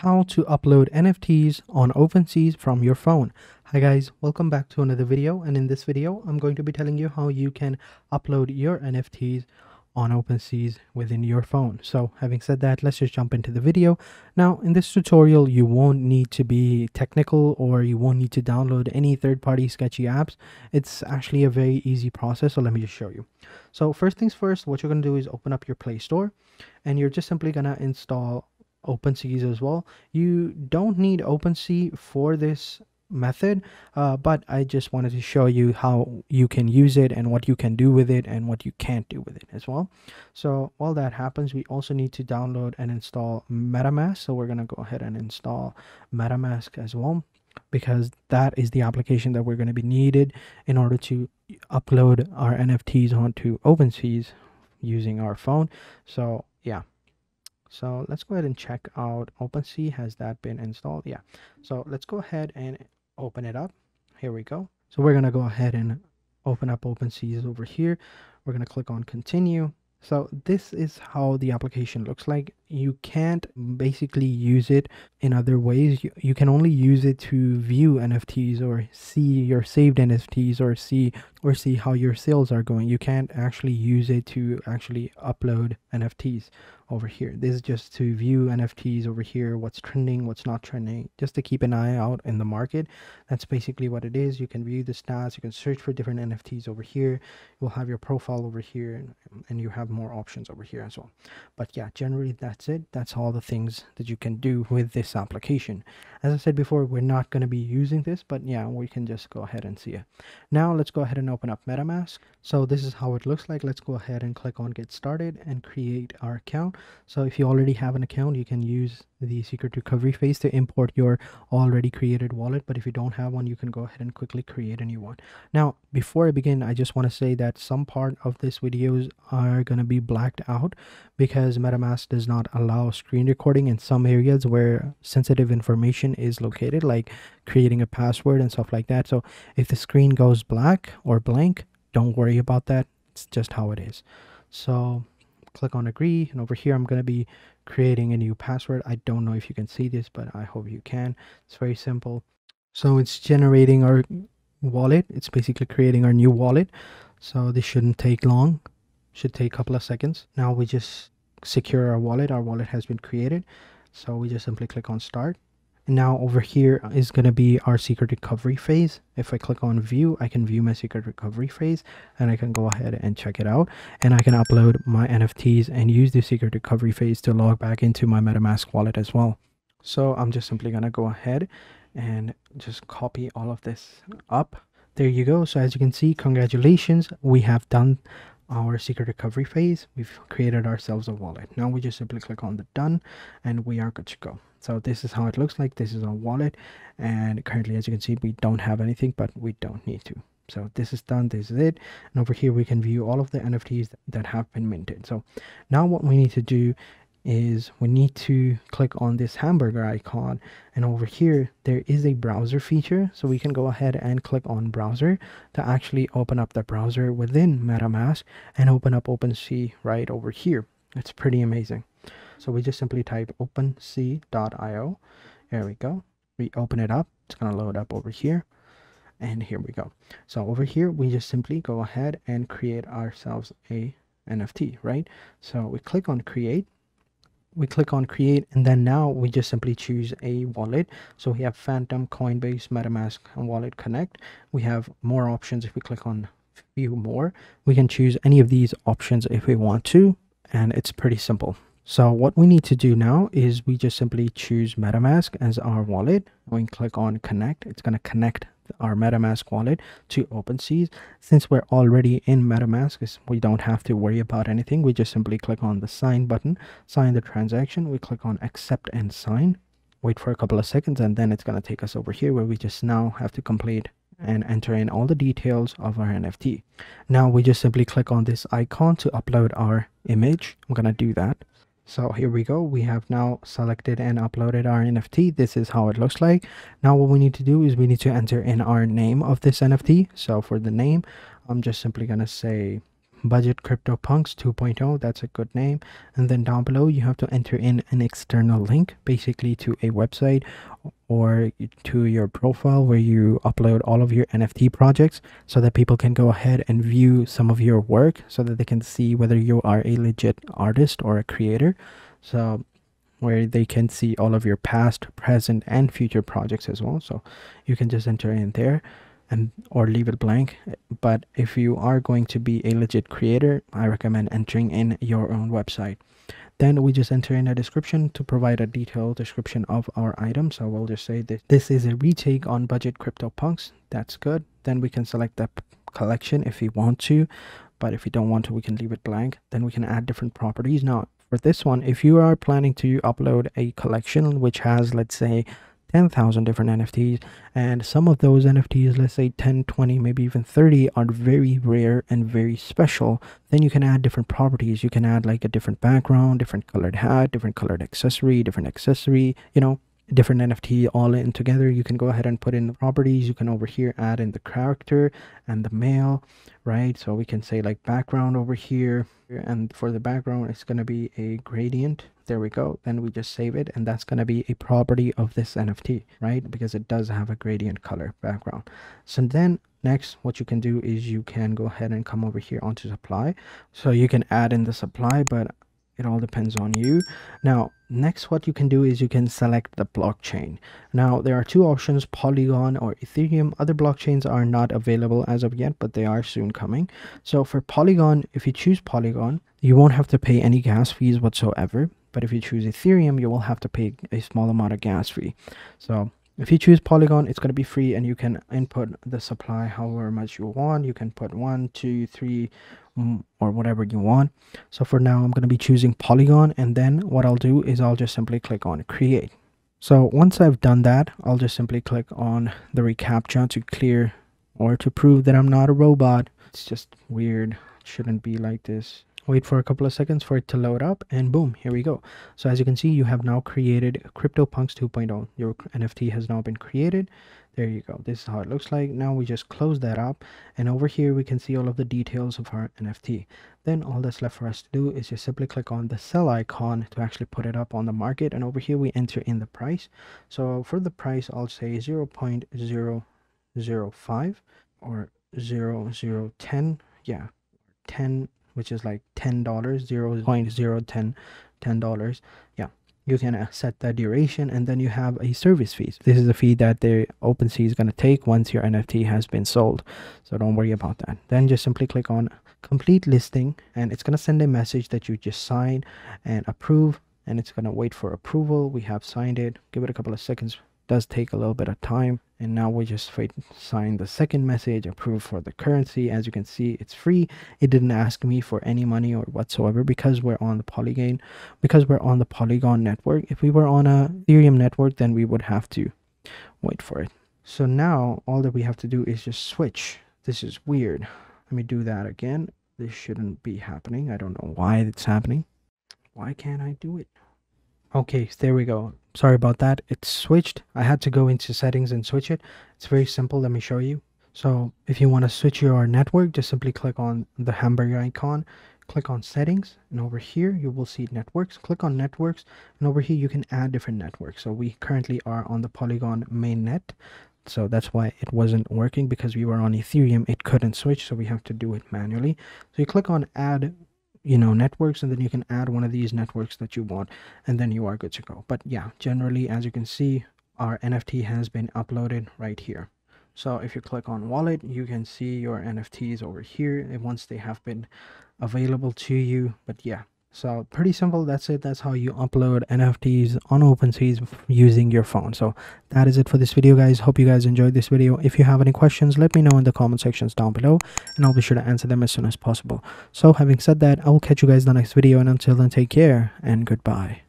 how to upload NFTs on Openseas from your phone. Hi guys, welcome back to another video, and in this video I'm going to be telling you how you can upload your NFTs on Openseas within your phone. So having said that, let's just jump into the video. Now in this tutorial you won't need to be technical, or you won't need to download any third-party sketchy apps. It's actually a very easy process, so let me just show you. So first things first, what you're going to do is open up your Play Store, and you're just simply going to install Openseas as well. You don't need Opensea for this method, but I just wanted to show you how you can use it and what you can do with it and what you can't do with it as well. So while that happens, we also need to download and install Metamask. So we're going to go ahead and install Metamask as well, because that is the application that we're going to be needed in order to upload our NFTs onto Openseas using our phone. So yeah. So let's go ahead and check out Opensea. Has that been installed? Yeah. So let's go ahead and open it up. Here we go. So we're going to go ahead and open up Openseas over here. We're going to click on continue. So this is how the application looks like. You can't basically use it in other ways. You can only use it to view NFTs or see your saved NFTs or see how your sales are going. You can't actually use it to actually upload NFTs over here. This is just to view NFTs over here, what's trending, what's not trending, just to keep an eye out in the market. That's basically what it is. You can view the stats, you can search for different NFTs over here. You'll have your profile over here, and you have more options over here as well. But yeah, generally that's it. That's all the things that you can do with this application. As I said before, we're not going to be using this, but yeah, we can just go ahead and see it. Now let's go ahead and open up Metamask. So this is how it looks like. Let's go ahead and click on get started and create our account. So if you already have an account, you can use the secret recovery phase to import your already created wallet. But if you don't have one, you can go ahead and quickly create a new one. Now, before I begin, I just want to say that some part of this videos are going to be blacked out because MetaMask does not allow screen recording in some areas where sensitive information is located, like creating a password and stuff like that. So if the screen goes black or blank, don't worry about that. It's just how it is. So click on agree, and over here I'm going to be creating a new password. I don't know if you can see this, but I hope you can. It's very simple. So it's generating our wallet. It's basically creating our new wallet. So this shouldn't take long. Should take a couple of seconds. Now we just secure our wallet. Our wallet has been created. So we just simply click on start. And now over here is going to be our secret recovery phase. If I click on view, I can view my secret recovery phase, and I can go ahead and check it out, and I can upload my NFTs and use the secret recovery phase to log back into my MetaMask wallet as well. So I'm just simply going to go ahead and just copy all of this up. There you go. So as you can see, congratulations, we have done our secret recovery phase. We've created ourselves a wallet. Now we just simply click on the done, and we are good to go. So this is how it looks like. This is our wallet, and currently, as you can see, we don't have anything, but we don't need to. So this is done. This is it. And over here we can view all of the NFTs that have been minted. So now what we need to do is we need to click on this hamburger icon, and over here there is a browser feature, so we can go ahead and click on browser to actually open up the browser within MetaMask and open up Opensea right over here. It's pretty amazing. So we just simply type opensea.io. There we go. We open it up. It's going to load up over here, and here we go. So over here we just simply go ahead and create ourselves a NFT, right? So we click on create. We click on create, and then now we just simply choose a wallet. So we have Phantom, Coinbase, MetaMask, and Wallet Connect. We have more options. If we click on view more, we can choose any of these options if we want to, and it's pretty simple. So what we need to do now is we just simply choose MetaMask as our wallet. We can click on connect. It's going to connect our MetaMask wallet to Openseas. Since we're already in MetaMask, we don't have to worry about anything. We just simply click on the sign button, sign the transaction. We click on accept and sign, wait for a couple of seconds, and then it's going to take us over here where we just now have to complete and enter in all the details of our NFT. Now we just simply click on this icon to upload our image. I'm going to do that. So here we go. We have now selected and uploaded our NFT. This is how it looks like. Now what we need to do is we need to enter in our name of this NFT. So for the name, I'm just simply going to say Budget CryptoPunks 2.0. That's a good name. And then down below you have to enter in an external link, basically to a website or to your profile where you upload all of your NFT projects, so that people can go ahead and view some of your work, so that they can see whether you are a legit artist or a creator. So where they can see all of your past, present, and future projects as well. So you can just enter in there and or leave it blank. But if you are going to be a legit creator, I recommend entering in your own website. Then we just enter in a description to provide a detailed description of our item. So we'll just say that this is a retake on Budget CryptoPunks. That's good. Then we can select the collection if we want to, but if you don't want to, we can leave it blank. Then we can add different properties. Now for this one, if you are planning to upload a collection which has, let's say, 10,000 different NFTs, and some of those NFTs, let's say 10, 20, maybe even 30, are very rare and very special, then you can add different properties. You can add like a different background, different colored hat, different colored accessory, different accessory, you know, different NFT all in together. You can go ahead and put in the properties. You can over here add in the character and the male, right? So we can say like background over here, and for the background it's going to be a gradient. There we go. Then we just save it, and that's going to be a property of this NFT, right? Because it does have a gradient color background. So then next, what you can do is you can go ahead and come over here onto supply. So you can add in the supply, but it all depends on you. Now next, what you can do is you can select the blockchain. Now there are two options, Polygon or Ethereum. Other blockchains are not available as of yet, but they are soon coming. So for Polygon, if you choose Polygon, you won't have to pay any gas fees whatsoever. But if you choose Ethereum, you will have to pay a small amount of gas fee. So if you choose Polygon, it's going to be free, and you can input the supply however much you want. You can put 1, 2, 3, or whatever you want. So for now, I'm going to be choosing Polygon, and then what I'll do is I'll just simply click on create. So once I've done that, I'll just simply click on the reCAPTCHA to clear or to prove that I'm not a robot. It's just weird. It shouldn't be like this. Wait for a couple of seconds for it to load up, and boom, here we go. So as you can see, you have now created CryptoPunks 2.0. Your NFT has now been created. There you go. This is how it looks like. Now we just close that up, and over here we can see all of the details of our NFT. Then all that's left for us to do is just simply click on the sell icon to actually put it up on the market, and over here we enter in the price. So for the price, I'll say 0.005 or 0.010, yeah, 10, which is like $10, $0.010, yeah. You can set that duration, and then you have a service fee. This is the fee that the Opensea is going to take once your NFT has been sold, so don't worry about that. Then just simply click on complete listing, and it's going to send a message that you just sign and approve, and it's going to wait for approval. We have signed it. Give it a couple of seconds. Does take a little bit of time, and now we just sign the second message, approve for the currency. As you can see, it's free. It didn't ask me for any money or whatsoever, because we're on the Polygon network. If we were on a Ethereum network, then we would have to wait for it. So now all that we have to do is just switch. This is weird. Let me do that again. This shouldn't be happening. I don't know why it's happening. Why can't I do it? Okay, there we go. Sorry about that. It's switched. I had to go into settings and switch it. It's very simple. Let me show you. So if you want to switch your network, just simply click on the hamburger icon, click on settings, and over here you will see networks. Click on networks, and over here you can add different networks. So we currently are on the Polygon mainnet. So that's why it wasn't working, because we were on Ethereum. It couldn't switch, so we have to do it manually. So you click on add, networks, and then you can add one of these networks that you want, and then you are good to go. But yeah, generally, as you can see, our NFT has been uploaded right here. So if you click on wallet, you can see your NFTs over here once they have been available to you. But yeah, so pretty simple. That's it. That's how you upload NFTs on Openseas using your phone. So that is it for this video, guys. Hope you guys enjoyed this video. If you have any questions, let me know in the comment sections down below, and I'll be sure to answer them as soon as possible. So having said that, I will catch you guys in the next video, and until then, take care and goodbye.